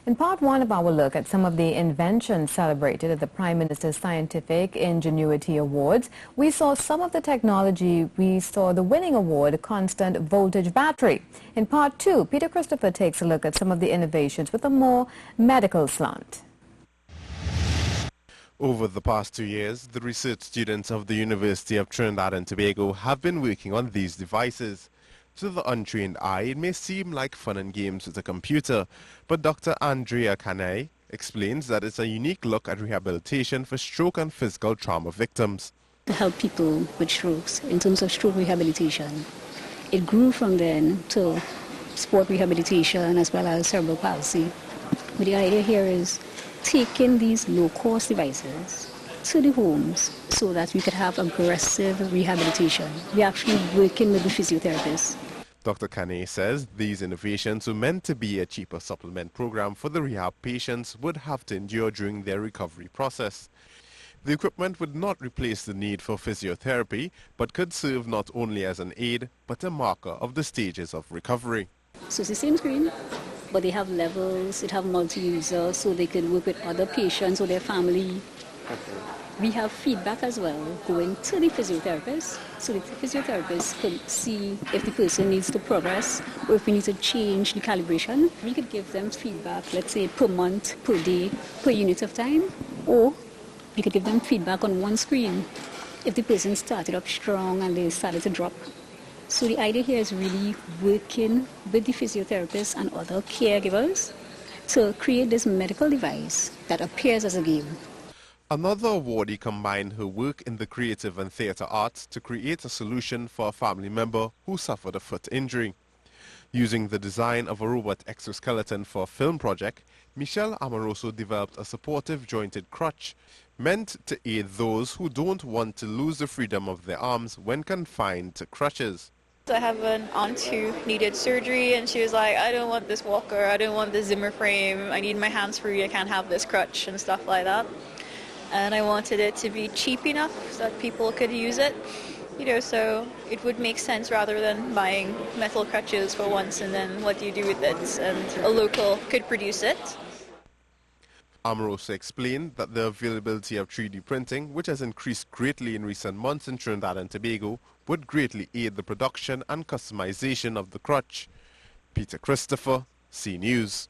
In part one of our look at some of the inventions celebrated at the Prime Minister's Scientific Ingenuity Awards, we saw some of the technology. We saw the winning award, a constant voltage battery. In part two, Peter Christopher takes a look at some of the innovations with a more medical slant. Over the past 2 years, the research students of the University of Trinidad and Tobago have been working on these devices. To the untrained eye, it may seem like fun and games with a computer, but Dr. Andrea Canay explains that it's a unique look at rehabilitation for stroke and physical trauma victims. To help people with strokes in terms of stroke rehabilitation. It grew from then to sport rehabilitation as well as cerebral palsy. But the idea here is taking these low-cost devices to the homes so that we could have aggressive rehabilitation. We're actually working with the physiotherapists. Dr. Canay says these innovations were meant to be a cheaper supplement program for the rehab patients would have to endure during their recovery process. The equipment would not replace the need for physiotherapy, but could serve not only as an aid, but a marker of the stages of recovery. So it's the same screen, but they have levels, it have multi-user, so they can work with other patients or their family. We have feedback as well going to the physiotherapist, so the physiotherapist can see if the person needs to progress or if we need to change the calibration. We could give them feedback, let's say per month, per day, per unit of time, or we could give them feedback on one screen if the person started up strong and they started to drop. So the idea here is really working with the physiotherapists and other caregivers to create this medical device that appears as a game. Another awardee combined her work in the creative and theatre arts to create a solution for a family member who suffered a foot injury. Using the design of a robot exoskeleton for a film project, Michelle Amoroso developed a supportive jointed crutch meant to aid those who don't want to lose the freedom of their arms when confined to crutches. I have an aunt who needed surgery and she was like, I don't want this walker, I don't want this Zimmer frame, I need my hands free, I can't have this crutch and stuff like that. And I wanted it to be cheap enough so that people could use it, so it would make sense rather than buying metal crutches for once and then what do you do with it, and a local could produce it. Amoroso explained that the availability of 3D printing, which has increased greatly in recent months in Trinidad and Tobago, would greatly aid the production and customization of the crutch. Peter Christopher, C News.